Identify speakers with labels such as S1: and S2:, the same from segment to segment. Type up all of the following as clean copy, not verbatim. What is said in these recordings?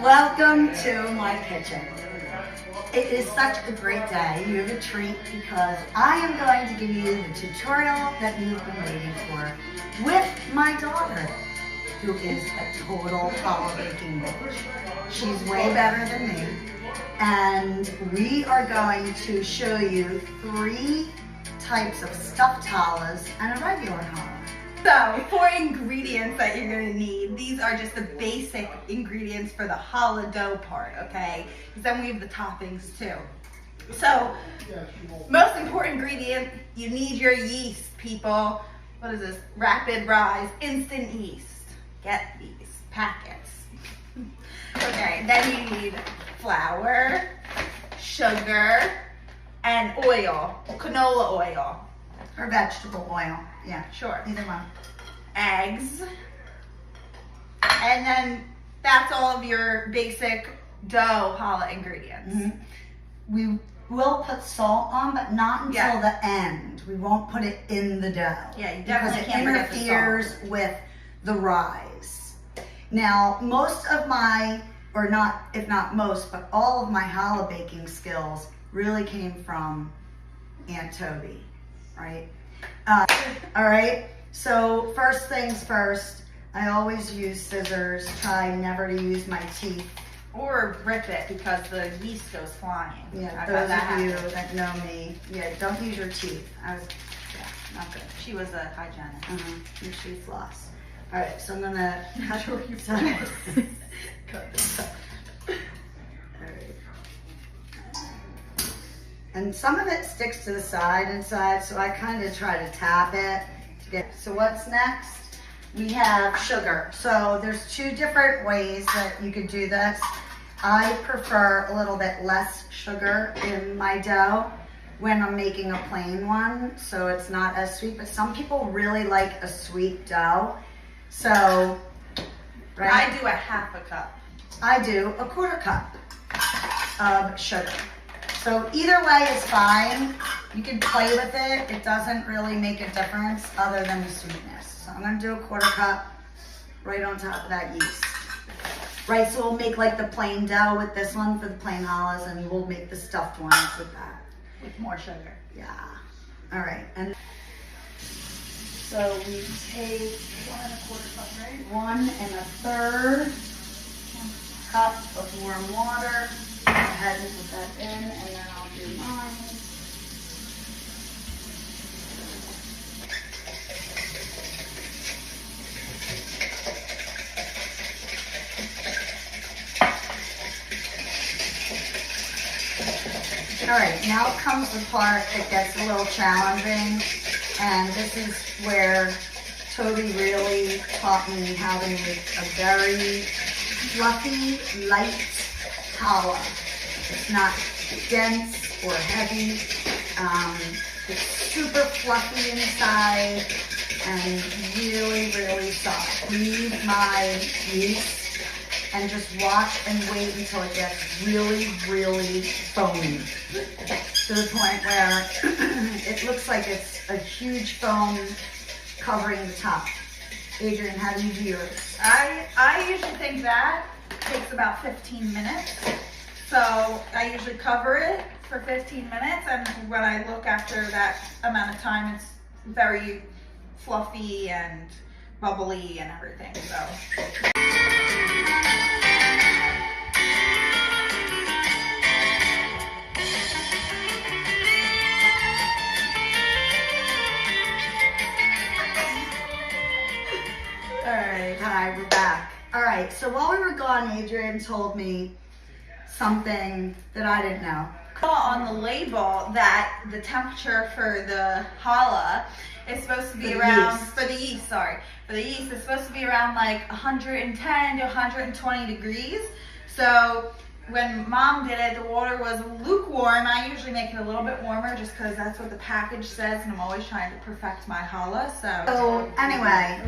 S1: Welcome to my kitchen. It is such a great day. You have a treat because I am going to give you the tutorial that you've been waiting for with my daughter, who is a total challah baking bitch. She's way better than me. And we are going to show you 3 types of stuffed challahs and a regular challah.
S2: So, 4 ingredients that you're going to need. These are just the basic ingredients for the challah dough part, okay? Because then we have the toppings too. So, most important ingredient, you need your yeast, people. What is this? Rapid rise, instant yeast. Get these packets. Okay, then you need flour, sugar, and oil, canola oil.
S1: Or vegetable oil. Yeah,
S2: Sure.
S1: either one.
S2: Eggs, and then that's all of your basic dough challah ingredients.
S1: We will put salt on, but not until
S2: Yeah.
S1: the end. We won't put it in the dough.
S2: Yeah, you
S1: because
S2: definitely
S1: it
S2: can't forget the salt.
S1: interferes with the rise. Now, most of my, or not, if not most, but all of my challah baking skills really came from Aunt Toby, right? All right, so first things first, I always use scissors. Try never to use my teeth.
S2: Or rip it because the yeast goes flying.
S1: Yeah,
S2: I've
S1: those
S2: had
S1: of you
S2: happen.
S1: that know me, yeah, don't use your teeth. Yeah, not good.
S2: She was a hygienist.
S1: Your teeth floss. All right, so I'm gonna cut your And some of it sticks to the side inside, so I kind of try to tap it to get. So what's next? We have sugar. So there's 2 different ways that you could do this. I prefer a little bit less sugar in my dough when I'm making a plain one, so it's not as sweet, but some people really like a sweet dough. So, right?
S2: I do a half a cup.
S1: I do a 1/4 cup of sugar. So either way is fine. You can play with it. It doesn't really make a difference other than the sweetness. So I'm gonna do a 1/4 cup right on top of that yeast. Right, so we'll make like the plain dough with this one for the plain challahs, and we'll make the stuffed ones with that.
S2: With more sugar.
S1: Yeah. All right, and so we take
S2: 1 1/4 cup, right?
S1: 1 1/3 cup of warm water. Go ahead and put that in, and then I'll do mine. All right, now comes the part that gets a little challenging, and this is where Toby really taught me how to make a very fluffy, light challah. It's not dense or heavy. It's super fluffy inside and really, really soft. Leave my yeast and just watch and wait until it gets really, really foamy. To the point where it looks like it's a huge foam covering the top. Adrian, how do you do yours?
S2: I usually think that takes about 15 minutes. So I usually cover it for 15 minutes, and when I look after that amount of time, it's very fluffy and bubbly and everything. So.
S1: Hi, we're back. All right, so while we were gone, Adrian told me something that I didn't know.
S2: Saw on the label that the temperature for the challah is supposed to be for the yeast is supposed to be around like 110 to 120 degrees. So when Mom did it, the water was lukewarm. I usually make it a little bit warmer just because that's what the package says, and I'm always trying to perfect my challah.
S1: So anyway,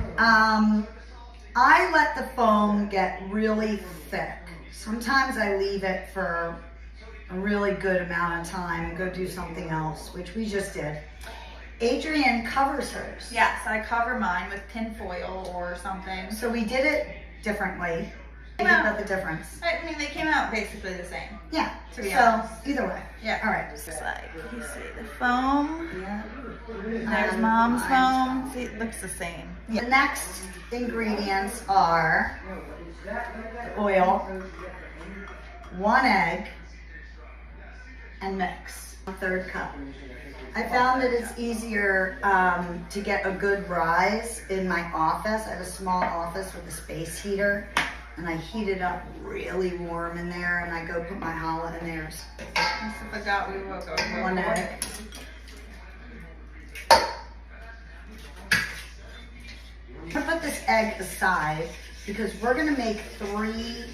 S1: I let the foam get really thick. Sometimes I leave it for a really good amount of time and go do something else, which we just did. Adrienne covers hers.
S2: Yes, I cover mine with tin foil or something.
S1: So we did it differently. Think about the difference.
S2: I mean, they came out basically the same.
S1: Yeah.
S2: To be
S1: so
S2: honest.
S1: either way.
S2: Yeah.
S1: All right.
S2: It's like, you see the foam.
S1: Yeah.
S2: There's mom's foam. See, it looks the same.
S1: The next ingredients are oil, 1 egg, and mix. 1/3 cup. I found that it's easier to get a good rise in my office. I have a small office with a space heater, and I heat it up really warm in there, and I go put my challah in there.
S2: I forgot we will go.
S1: 1 egg. I'm gonna put this egg aside because we're gonna make 3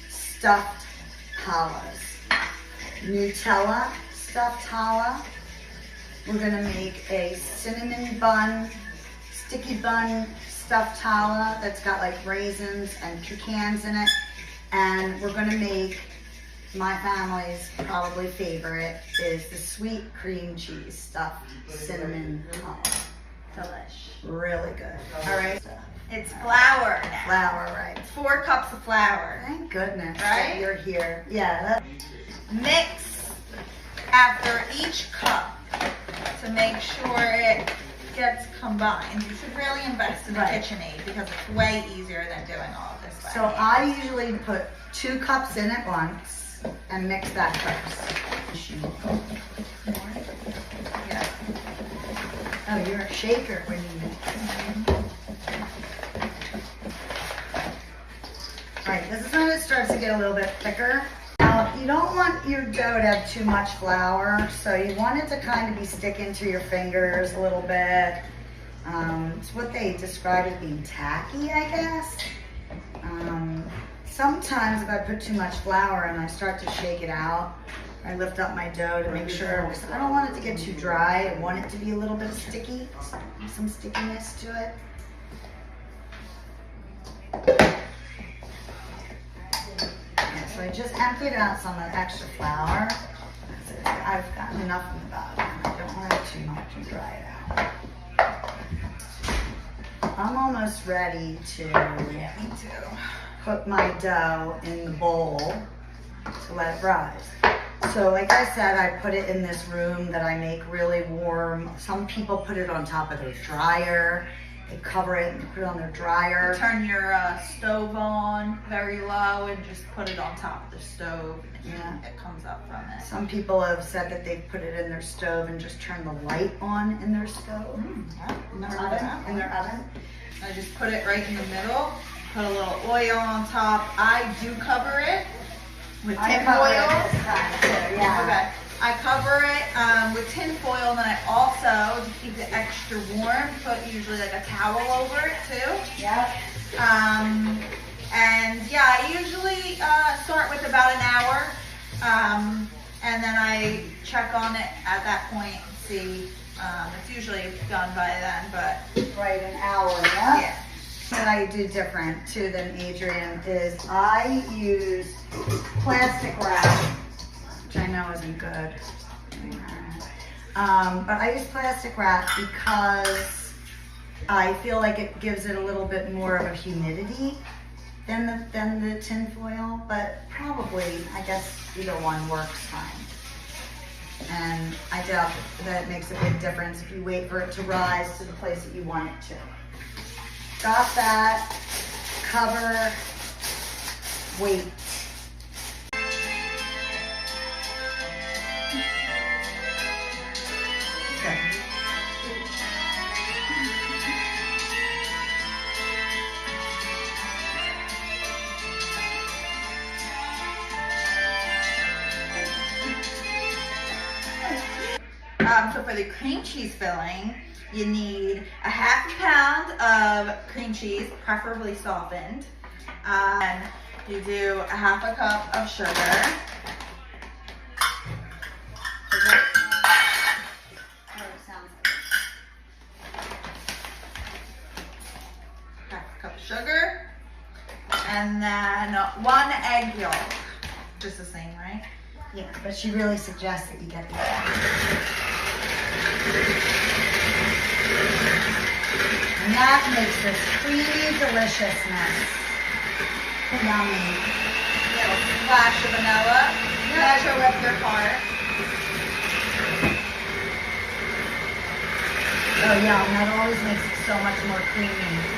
S1: stuffed challahs. Nutella stuffed challah. We're gonna make a cinnamon bun, sticky bun stuffed challah that's got like raisins and pecans in it. And we're gonna make my family's probably favorite is the sweet cream cheese stuffed cinnamon challah.
S2: Delish.
S1: Really good. All right.
S2: It's flour now.
S1: Flour, right.
S2: 4 cups of flour.
S1: Thank goodness
S2: Right?
S1: that you're here. Yeah.
S2: Mix after each cup to make sure it gets combined. You should really invest in a
S1: Right.
S2: KitchenAid because it's way easier than doing all of this. by
S1: So
S2: hand.
S1: I usually put 2 cups in at once and mix that first.
S2: Yeah.
S1: Oh, you're a shaker when you mix. Right, this is when it starts to get a little bit thicker. Now, you don't want your dough to have too much flour, so you want it to kind of be sticking to your fingers a little bit. It's what they describe as being tacky, I guess. Sometimes if I put too much flour and I start to shake it out, I lift up my dough to make sure, because I don't want it to get too dry. I want it to be a little bit sticky, some stickiness to it. Yeah, so I just emptied out some of the extra flour. I've gotten enough of the bottom. I don't want it too much and dry it out. I'm almost ready to
S2: Me too.
S1: put my dough in the bowl to let it rise. So like I said, I put it in this room that I make really warm. Some people put it on top of their dryer. They cover it and put it on their dryer.
S2: Turn your stove on very low and just put it on top of the stove. And
S1: Yeah.
S2: it comes up from it.
S1: Some people have said that they put it in their stove and just turn the light on in their stove, in their oven.
S2: I just put it right in the middle, put a little oil on top. I do cover it with tin
S1: cover
S2: foil.
S1: it this time too, yeah.
S2: Okay. I cover it with tin foil, and then I also, to keep it extra warm, put usually like a towel over it too.
S1: Yep.
S2: And yeah, I usually start with about an hour, and then I check on it at that point and see. It's usually done by then, but
S1: Right, an hour, yeah?
S2: yeah.
S1: What I do different too than Adrian is I use plastic wrap, which I know isn't good. But I use plastic wrap because I feel like it gives it a little bit more of a humidity than the tin foil, but probably, I guess either one works fine. And I doubt that it makes a big difference if you wait for it to rise to the place that you want it to. Got that, cover, wait. Okay.
S2: So for the cream cheese filling, you need a ½ pound of cream cheese, preferably softened. And you do a ½ cup of sugar. ½ cup of sugar. And then 1 egg yolk. Just the same, right?
S1: Yeah, but she really suggests that you get the egg. And that makes this creamy deliciousness. Yummy.
S2: Little splash of vanilla. Measure with your heart.
S1: Oh yeah, and that always makes it so much more creamy.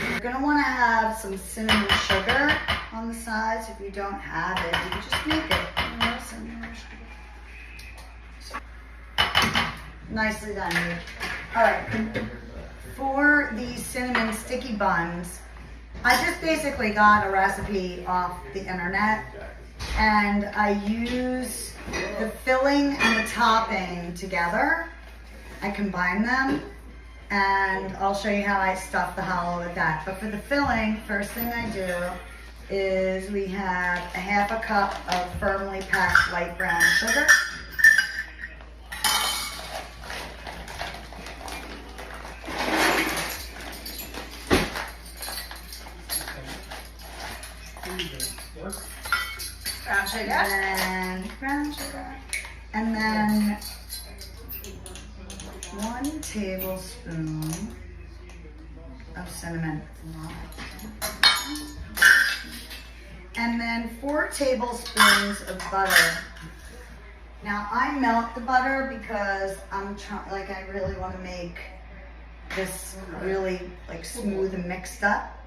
S1: You're gonna wanna have some cinnamon sugar on the sides. If you don't have it, you can just make it. Cinnamon sugar. Nicely done, dude. All right, for these cinnamon sticky buns, I just basically got a recipe off the internet, and I use the filling and the topping together. I combine them, and I'll show you how I stuff the challah with that. But for the filling, first thing I do is we have a half a cup of firmly packed light brown sugar.
S2: Brown sugar.
S1: And brown sugar. And then 1 tablespoon of cinnamon. And then 4 tablespoons of butter. Now I melt the butter because I'm trying, like I really want to make this really like smooth and mixed up.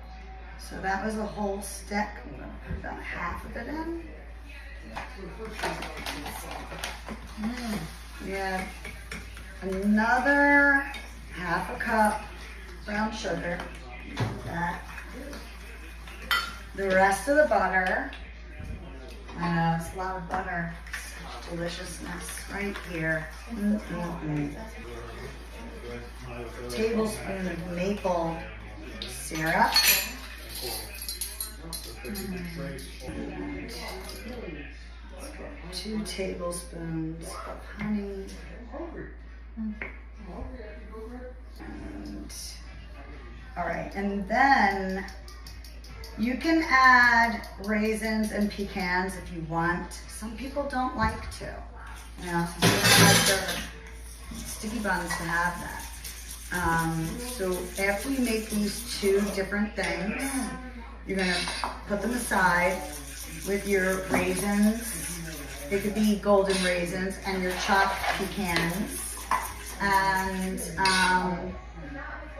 S1: So that was a whole stick. I'm gonna put about half of it in. Yeah. Another half a cup brown sugar. That. The rest of the butter. I know, it's a lot of butter. Such deliciousness right here. Tablespoon of maple syrup. 2 tablespoons of honey. And, all right, and then you can add raisins and pecans if you want. Some people don't like to. You know, some people like their sticky buns to have that. So after you make these 2 different things, you're gonna put them aside with your raisins. They could be golden raisins and your chopped pecans. And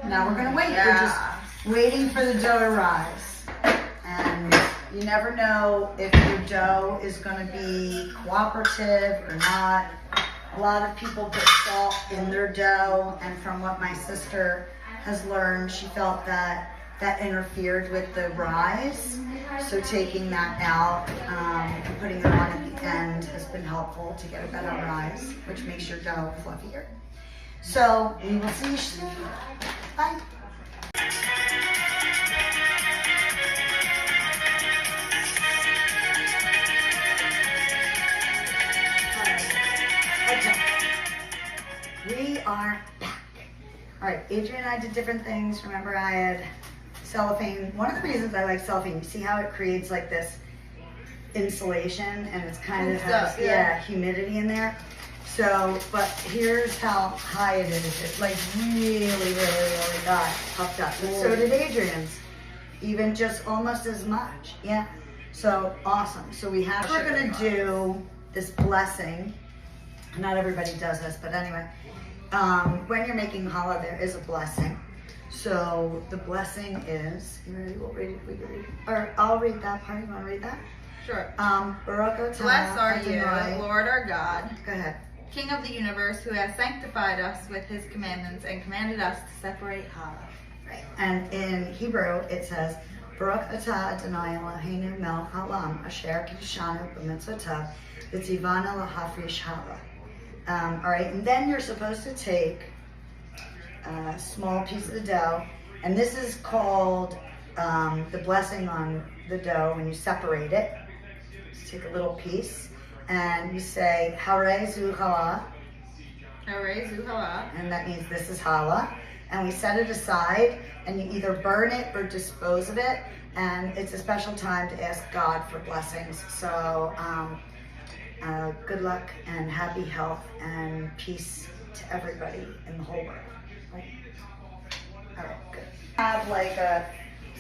S1: now we're gonna wait.
S2: Yeah.
S1: We're just waiting for the dough to rise. And you never know if your dough is gonna be cooperative or not. A lot of people put salt in their dough, and from what my sister has learned, she felt that that interfered with the rise. So taking that out and putting it on at the end has been helpful to get a better rise, which makes your dough fluffier. So we will see you soon. Bye. Okay. We are back. All right, Adrian and I did different things. Remember, I had cellophane. One of the reasons I like cellophane, you see how it creates like this insulation, and it's kind of has humidity in there. So, but here's how high it is. It like really got puffed up. And so did Adrian's, even just almost as much. Yeah. So awesome. So we're gonna do this blessing. Not everybody does this, but anyway, when you're making challah, there is a blessing. So the blessing is, you ready? We'll read it. We can read it. Or I'll read that part. You want to read that?
S2: Sure.
S1: Baruch atah
S2: Blessed are
S1: Adonai.
S2: you, Lord our God,
S1: Go ahead.
S2: King of the universe, who has sanctified us with his commandments and commanded us to separate challah.
S1: Right. And in Hebrew, it says, Baruch atah Adonai Eloheinu melech haolam asher kiddushanu b'mitzvotav v'tzivanu lahafrish challah. All right, and then you're supposed to take a small piece of the dough, and this is called the blessing on the dough when you separate it. Just take a little piece, and you say, Harei zu challah.
S2: Harei zu challah.
S1: And that means this is challah. And we set it aside, and you either burn it or dispose of it, and it's a special time to ask God for blessings. So good luck and happy health and peace to everybody in the whole world. Right? All right, good. Have like a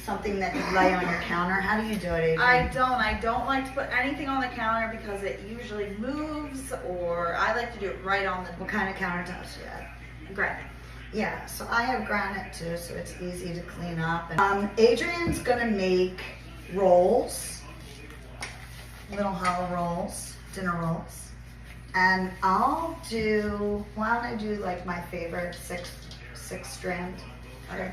S1: something that you lay on your counter? How do you do it, Adrian?
S2: I don't like to put anything on the counter because it usually moves, or I like to do it right on the
S1: What kind of countertops do you have?
S2: granite.
S1: Yeah, so I have granite too, so it's easy to clean up. Adrian's gonna make rolls, little hollow rolls, dinner rolls. And I'll do, why don't I do like my favorite six strand? Okay.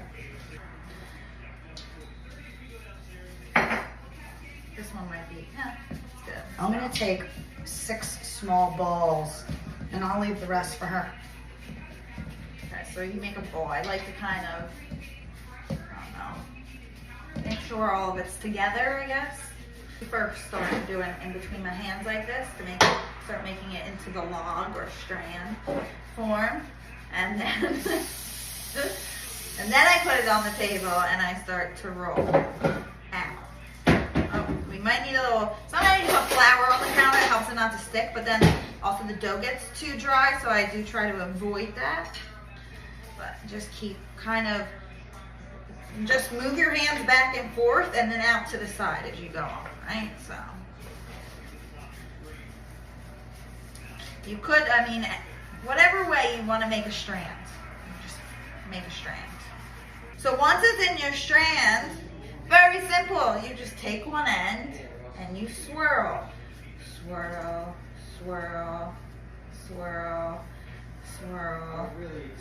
S2: This one might be, yeah, it's good.
S1: I'm gonna take 6 small balls and I'll leave the rest for her.
S2: Okay, so you make a bowl. I like to kind of, I don't know, make sure all of it's together, I guess. First start doing in between my hands like this to start making it into the log or strand form, and then I put it on the table and I start to roll out. Oh, we might need a little. Sometimes you put flour on the counter, it helps it not to stick, but then also the dough gets too dry, so I do try to avoid that. But just keep kind of. Just move your hands back and forth and then out to the side as you go on, right? So you could, I mean, whatever way you want to make a strand, just make a strand. So once it's in your strand, very simple. You just take one end and you swirl, swirl, swirl, swirl, swirl,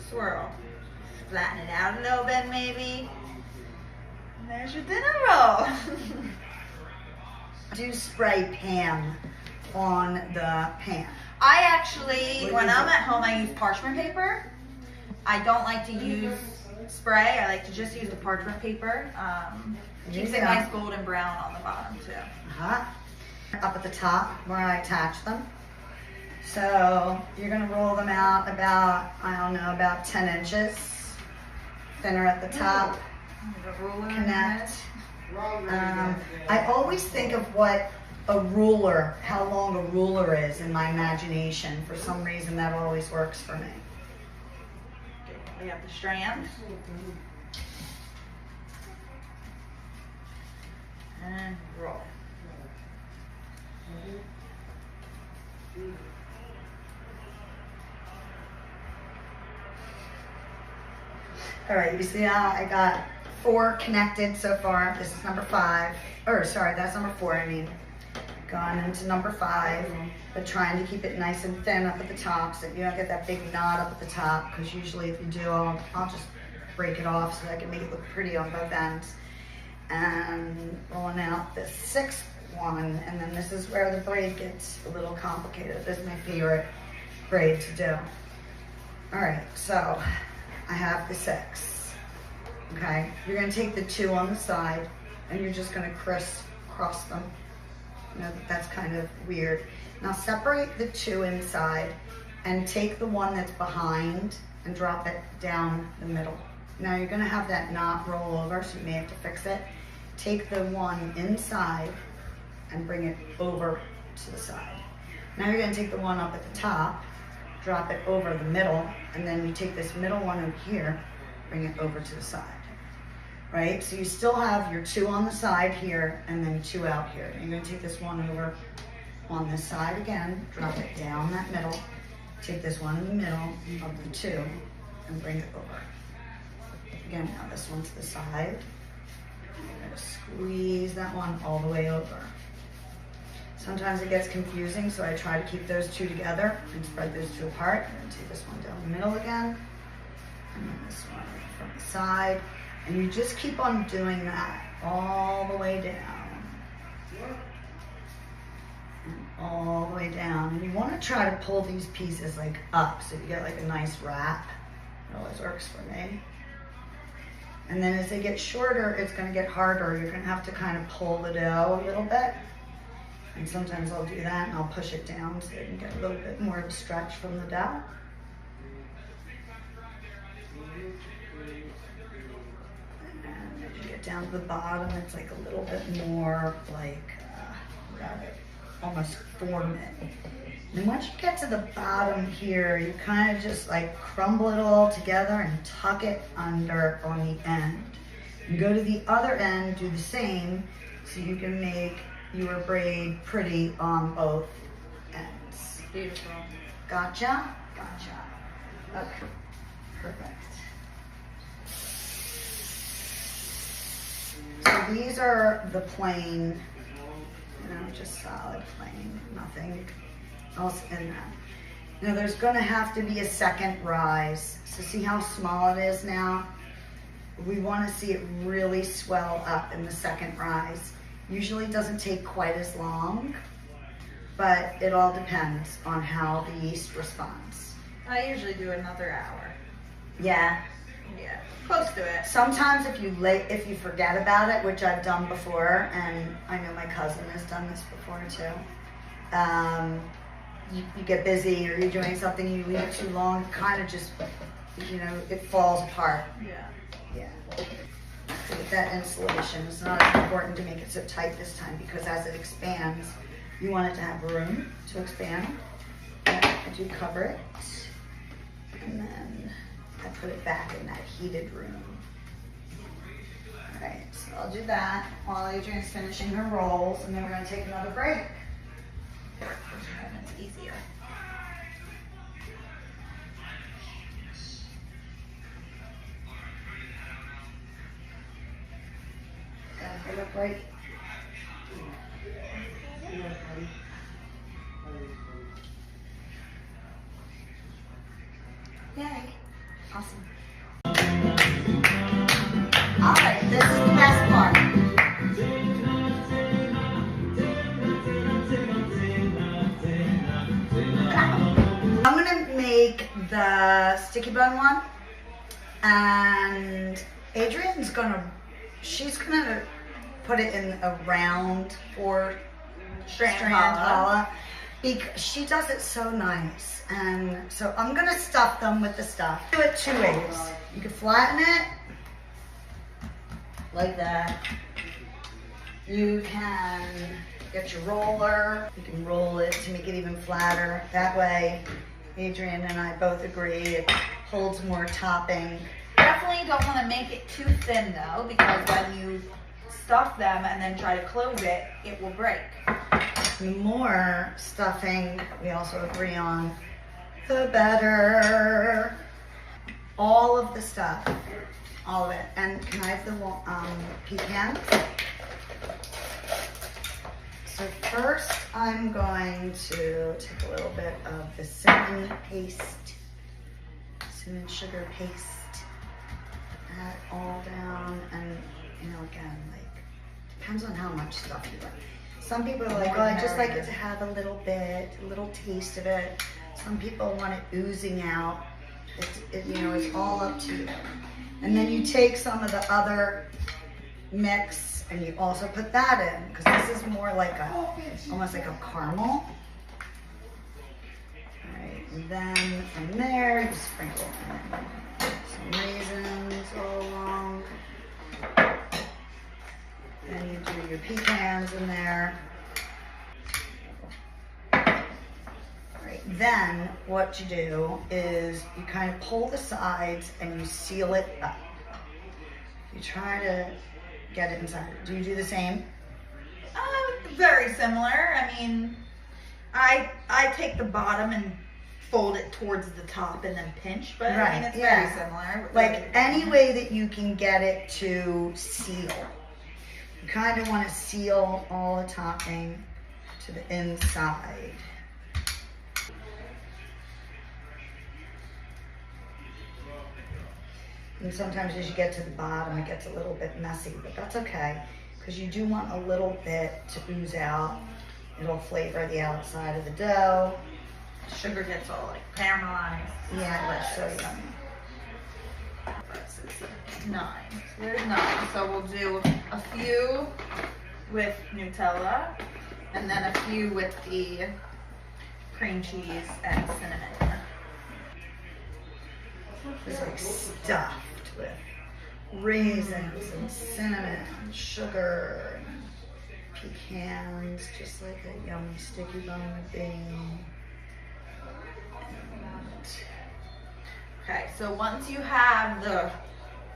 S2: swirl. Flatten it out a little bit maybe. There's your dinner roll.
S1: Do spray Pam on the pan.
S2: I actually, when I'm at home, I use parchment paper. I don't like to use spray. I like to just use the parchment paper. Keeps it nice golden brown on the bottom too.
S1: Up at the top where I attach them. So you're gonna roll them out about, I don't know, about 10 inches. Thinner at the top. Connect. I always think of what a ruler, how long a ruler is in my imagination. For some reason that always works for me.
S2: We have the strand. And roll.
S1: All right, you see how I got 4 connected so far. This is number 5. Or sorry, that's number 4, I mean. Going into number 5, but trying to keep it nice and thin up at the top so that you don't get that big knot up at the top, because usually if you do, I'll just break it off so that I can make it look pretty on both ends. And rolling out the 6th one, and then this is where the braid gets a little complicated. This is my favorite braid to do. All right, so I have the 6. Okay, you're gonna take the 2 on the side and you're just gonna crisscross them. You know, that's kind of weird. Now separate the 2 inside and take the one that's behind and drop it down the middle. Now you're gonna have that knot roll over, so you may have to fix it. Take the one inside and bring it over to the side. Now you're gonna take the one up at the top, drop it over the middle, and then you take this middle one over here, bring it over to the side. Right? So you still have your 2 on the side here and then 2 out here. You're going to take this one over on this side again, drop it down that middle, take this one in the middle of the 2 and bring it over. Again, now this one to the side. I'm going to squeeze that one all the way over. Sometimes it gets confusing, so I try to keep those 2 together and spread those 2 apart. And then take this one down the middle again, and then this one from the side. And you just keep on doing that all the way down. And all the way down. And you want to try to pull these pieces like up so you get like a nice wrap. It always works for me. And then as they get shorter, it's going to get harder. You're going to have to kind of pull the dough a little bit. And sometimes I'll do that and I'll push it down so you can get a little bit more of a stretch from the dough. Down to the bottom, it's like a little bit more like almost form it. And once you get to the bottom here, you kind of just like crumble it all together and tuck it under on the end. You go to the other end, do the same, so you can make your braid pretty on both ends.
S2: Beautiful.
S1: Gotcha? Gotcha. Okay, perfect. So these are the plain, just solid plain, nothing else in that. Now there's gonna have to be a second rise. So see how small it is now? We wanna see it really swell up in the second rise. Usually it doesn't take quite as long, but it all depends on how the yeast responds.
S2: I usually do another hour.
S1: Yeah.
S2: Yeah, close to it.
S1: Sometimes if you forget about it, which I've done before, and I know my cousin has done this before too, you get busy or you're doing something, you leave it too long, kind of just, it falls apart.
S2: Yeah.
S1: Yeah. So with that insulation, it's not as important to make it so tight this time because as it expands, you want it to have room to expand. I do cover it, and then I put it back in that heated room. All right, so I'll do that while Adrian's finishing her rolls, and then we're gonna take another break.
S2: And it's easier.
S1: Gotta get a break. Yay. Awesome. All right, this is the best part. I'm gonna make the sticky bun one, and she's gonna put it in a round or strand challah because she does it so nice. And so I'm gonna stuff them with the stuff. Do it two ways. You can flatten it like that. You can get your roller. You can roll it to make it even flatter. That way, Adrian and I both agree it holds more topping.
S2: Definitely don't want to make it too thin though, because when you stuff them and then try to close it, it will break.
S1: The more stuffing we also agree on, the better. All of the stuff, all of it. And can I have the pecans? So first I'm going to take a little bit of the cinnamon sugar paste, add it all down, and again, like, depends on how much stuff you like. Some people are like, oh, I just like it to have a little bit, a little taste of it. Some people want it oozing out. It's all up to you. And then you take some of the other mix and you also put that in, because this is more like almost like a caramel. All right, and then from there, you sprinkle in some raisins all along. Then you do your pecans in there. Then what you do is you kind of pull the sides and you seal it up. You try to get it inside. Do you do the same?
S2: Very similar. I mean, I take the bottom and fold it towards the top and then pinch, but
S1: right,
S2: I mean, it's very similar.
S1: Like any way that you can get it to seal. You kind of want to seal all the topping to the inside. And sometimes as you get to the bottom, it gets a little bit messy, but that's okay, because you do want a little bit to ooze out. It'll flavor the outside of the dough.
S2: Sugar gets all like caramelized.
S1: Yeah, it's so yummy.
S2: 9. So there's 9. So we'll do a few with Nutella, and then a few with the cream cheese and cinnamon.
S1: It's like stuffed with raisins and cinnamon and sugar and pecans, just like a yummy sticky bun would be.
S2: Okay, so once you have the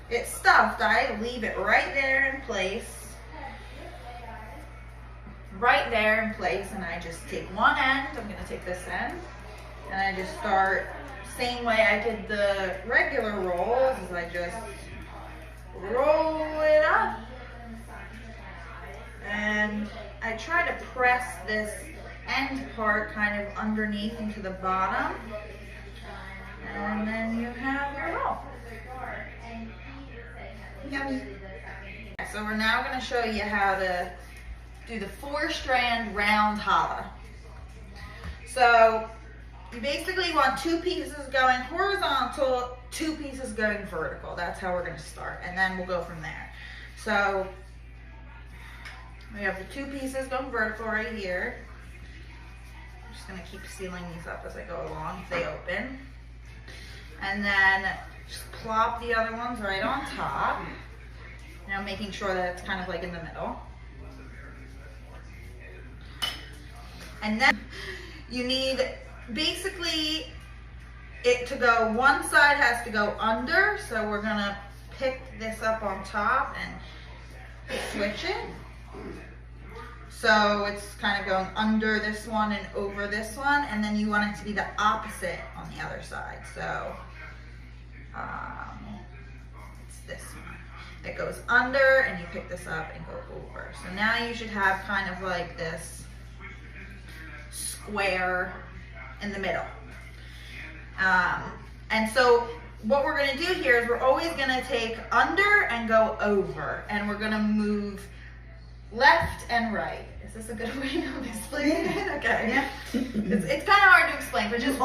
S2: it's stuffed, I leave it right there in place. Right there in place, and I just take one end, I'm gonna take this end, and I just start, same way I did the regular rolls, is I just roll it up, and I try to press this end part kind of underneath into the bottom, and then you have your roll. Yummy. So we're now going to show you how to do the 4-strand round challah. So you basically want 2 pieces going horizontal, 2 pieces going vertical. That's how we're going to start, and then we'll go from there. So we have the 2 pieces going vertical right here. I'm just going to keep sealing these up as I go along if they open. And then just plop the other ones right on top. Now making sure that it's kind of like in the middle. And then you need basically it to go, one side has to go under, so we're gonna pick this up on top and switch it. So it's kind of going under this one and over this one, and then you want it to be the opposite on the other side. So it's this one. It goes under, and you pick this up and go over. So now you should have kind of like this square in the middle. And so what we're going to do here is we're always going to take under and go over, and we're going to move left and right. Is this a good way of explaining it? Okay.
S1: Yeah.
S2: It's kind of hard to explain, but just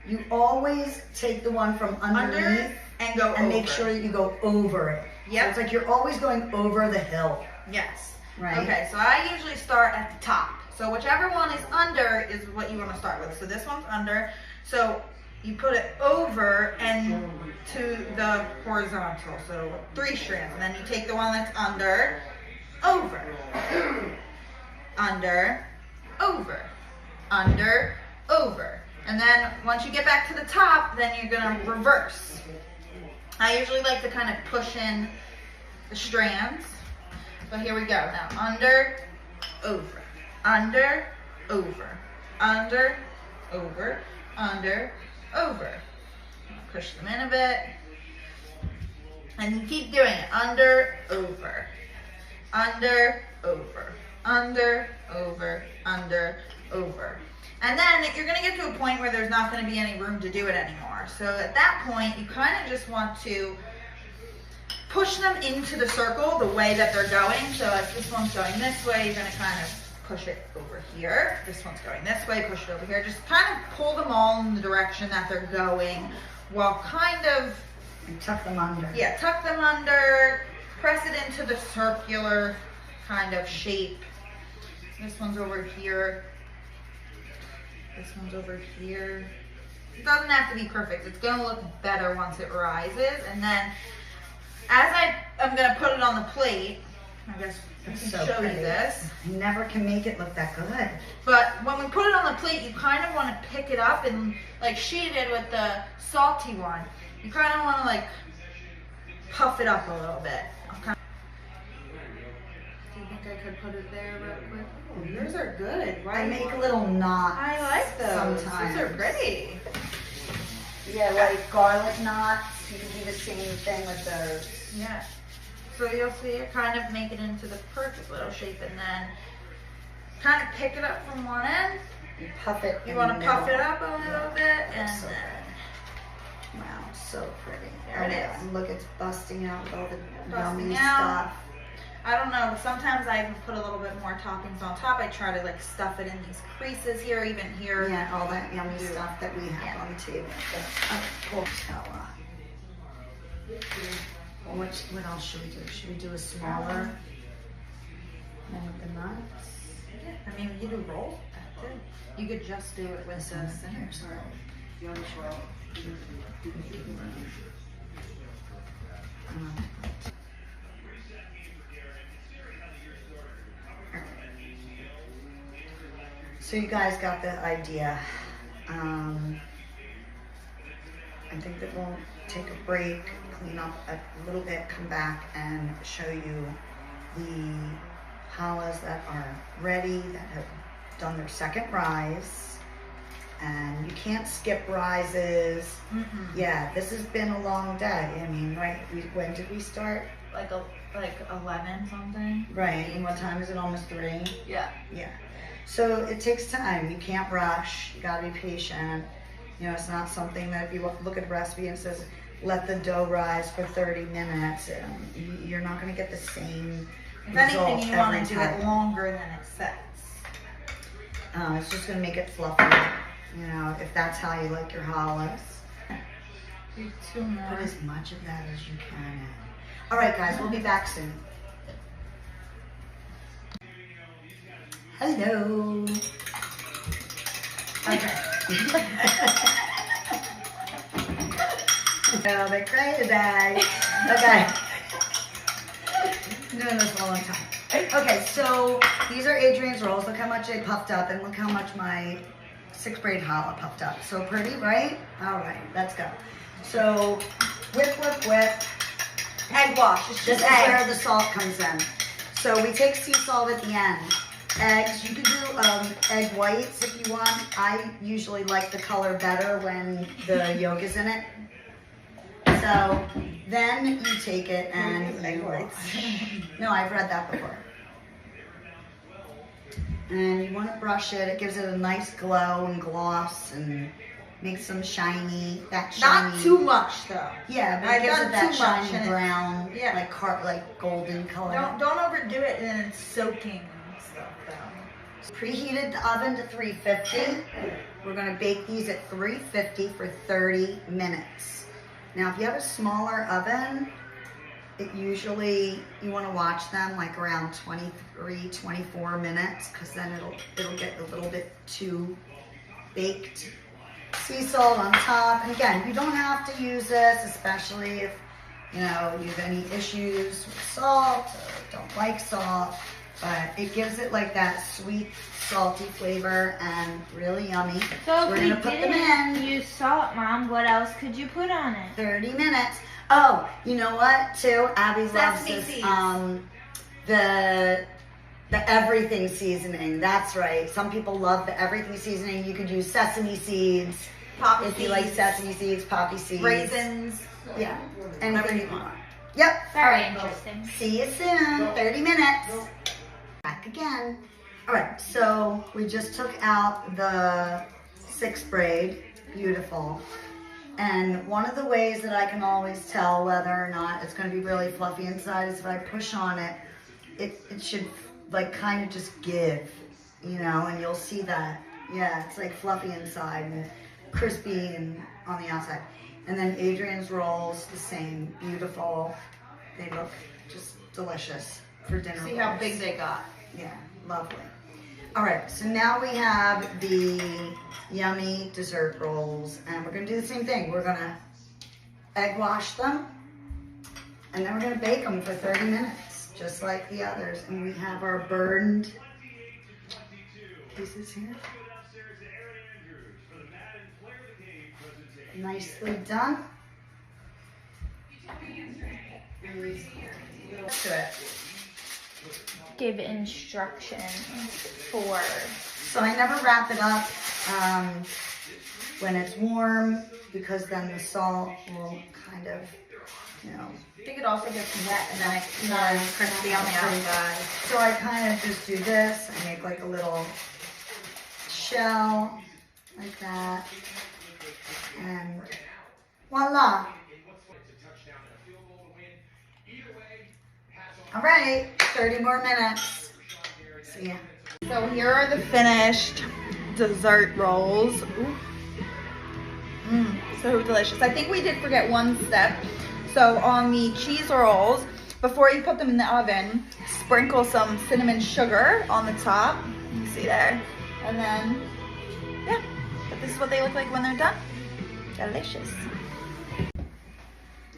S1: You always take the one from underneath
S2: and go
S1: and
S2: over.
S1: make sure you go over it.
S2: Yep.
S1: So it's like you're always going over the hill.
S2: Yes.
S1: Right.
S2: Okay, so I usually start at the top. So whichever one is under is what you want to start with. So this one's under. So you put it over and to the horizontal. So 3 strands. And then you take the one that's under, over, under, over, under, over. And then once you get back to the top, then you're going to reverse. I usually like to kind of push in the strands. So here we go. Now under, over, under, over, under, over, under, over. Push them in a bit. And you keep doing it. Under, over, under, over, under, over, under, over. And then you're going to get to a point where there's not going to be any room to do it anymore. So at that point, you kind of just want to push them into the circle the way that they're going. So if this one's going this way, you're going to kind of push it over here. This one's going this way, push it over here. Just kind of pull them all in the direction that they're going while kind of...
S1: And tuck them under.
S2: Yeah, tuck them under, press it into the circular kind of shape. This one's over here. This one's over here. It doesn't have to be perfect. It's going to look better once it rises. And then as I'm going to put it on the plate, I guess I can show you this.
S1: You never can make it look that good.
S2: But when we put it on the plate, you kind of want to pick it up and like she did with the salty one. You kind of want to like puff it up a little bit. Do you think I could put it there real quick? Oh, yours are good. Why?
S1: I make a little knot.
S2: I like those.
S1: Sometimes.
S2: Those are pretty.
S1: Yeah, like garlic knots. You can do the same thing with those.
S2: Yeah. So you'll see it kind of make it into the perfect little shape, and then kind of pick it up from one end.
S1: You puff it.
S2: You want to puff it up a little bit, and
S1: So
S2: then
S1: wow, so pretty.
S2: There it is.
S1: And look, it's busting out with all the
S2: Busting
S1: yummy
S2: out.
S1: stuff.
S2: I don't know, but sometimes I even put a little bit more toppings on top. I try to like stuff it in these creases here, even here.
S1: Yeah, all that yummy
S2: Yeah.
S1: stuff that we have
S2: Yeah.
S1: on the table. But, cool. Challah. What else should we do? Should we do a smaller one with the nuts?
S2: Yeah, I mean, you do rolls with that too. You could just do it with the center.
S1: So you guys got the idea. I think that we'll take a break, clean up a little bit, come back and show you the challahs that are ready, that have done their second rise. And you can't skip rises. Yeah, this has been a long day. I mean, right, when did we start?
S3: Like 11 something.
S1: Right, and what time is it? Almost 3?
S3: Yeah.
S1: Yeah. So it takes time. You can't rush. You gotta be patient. You know, it's not something that if you look at a recipe and it says, let the dough rise for 30 minutes, you're not gonna get the same
S2: If
S1: result
S2: anything, you want
S1: every
S2: to do
S1: time.
S2: it longer than it sets.
S1: It's just gonna make it fluffy. You know, if that's how you like your challahs.
S3: Do 2 more.
S1: Put as much of that as you can in. All right, guys, we'll be back soon. Hello. Okay. Oh, they're great today. Okay. I'm doing this a long time. Okay, so these are Adrian's rolls. Look how much they puffed up, and look how much my 6th braid challah puffed up. So pretty, right? All right, let's go. So whip, whip, whip.
S2: Egg wash. It's
S1: This
S2: just
S1: is
S2: eggs.
S1: where the salt comes in. So we take sea salt at the end. Eggs, you can do egg whites if you want. I usually like the color better when the yolk is in it. So then you take it and
S2: egg whites.
S1: No, I've read that before. And you want to brush it. It gives it a nice glow and gloss and makes them shiny. That shiny.
S2: Not too much though.
S1: Yeah, but
S2: I've
S1: it gives
S2: done
S1: it that
S2: too much
S1: shiny
S2: and it-
S1: brown,
S2: yeah.
S1: like golden color.
S2: Don't overdo it and then it's soaking and stuff though.
S1: Preheated the oven to 350. We're gonna bake these at 350 for 30 minutes. Now, if you have a smaller oven, it usually, you wanna watch them like around 23, 24 minutes, because then it'll get a little bit too baked. Sea salt on top, and again, you don't have to use this, especially if you know you have any issues with salt or don't like salt, but it gives it like that sweet, salty flavor and really yummy.
S3: So
S1: We're
S3: if we
S1: gonna put them
S3: didn't
S1: in
S3: use salt, Mom, what else could you put on it?
S1: 30 minutes. Oh, you know what? Too, Abby loves
S2: Sesame
S1: this.
S2: seeds.
S1: The everything seasoning. That's right. Some people love the everything seasoning. You could use sesame seeds.
S2: Poppy
S1: If you like
S2: seeds,
S1: sesame seeds, poppy seeds.
S2: raisins.
S1: Yeah.
S2: Whatever
S1: Anything
S2: you
S1: you
S2: want.
S1: want. Yep.
S3: Very interesting.
S1: See you soon. 30 minutes. Back again. All right. So we just took out the 6th braid. Beautiful. And one of the ways that I can always tell whether or not it's going to be really fluffy inside is if I push on it, it should like kind of just give, you know, and you'll see that. Yeah, it's like fluffy inside and crispy and on the outside. And then Adrian's rolls, the same, beautiful. They look just delicious for dinner.
S2: See how
S1: rolls.
S2: big they got.
S1: Yeah, lovely. All right, so now we have the yummy dessert rolls, and we're gonna do the same thing. We're gonna egg wash them, and then we're gonna bake them for 30 minutes, just like the others. And we have our burned pieces here. Nicely done. To it.
S3: Give instructions for.
S1: So I never wrap it up when it's warm, because then the salt will kind of, you know.
S2: I think it also gets wet and then it's not as crispy on the outside.
S1: So I kind of just do this. I make like a little shell like that, and voila. All right, 30 more minutes. See ya.
S2: So here are the finished dessert rolls. Ooh. So delicious. I think we did forget one step. So on the cheese rolls, before you put them in the oven, sprinkle some cinnamon sugar on the top. You see there. And then, yeah, but this is what they look like when they're done. Delicious.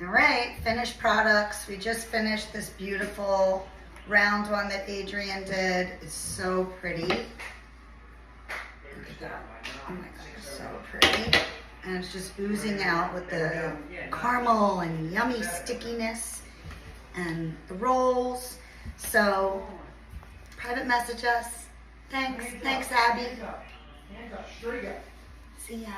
S1: All right, finished products. We just finished this beautiful round one that Adrian did. It's so pretty. Look at that. Oh my God, it's so pretty. and it's just oozing out with the caramel and yummy stickiness and the rolls. So private message us. Thanks, Abby. See ya.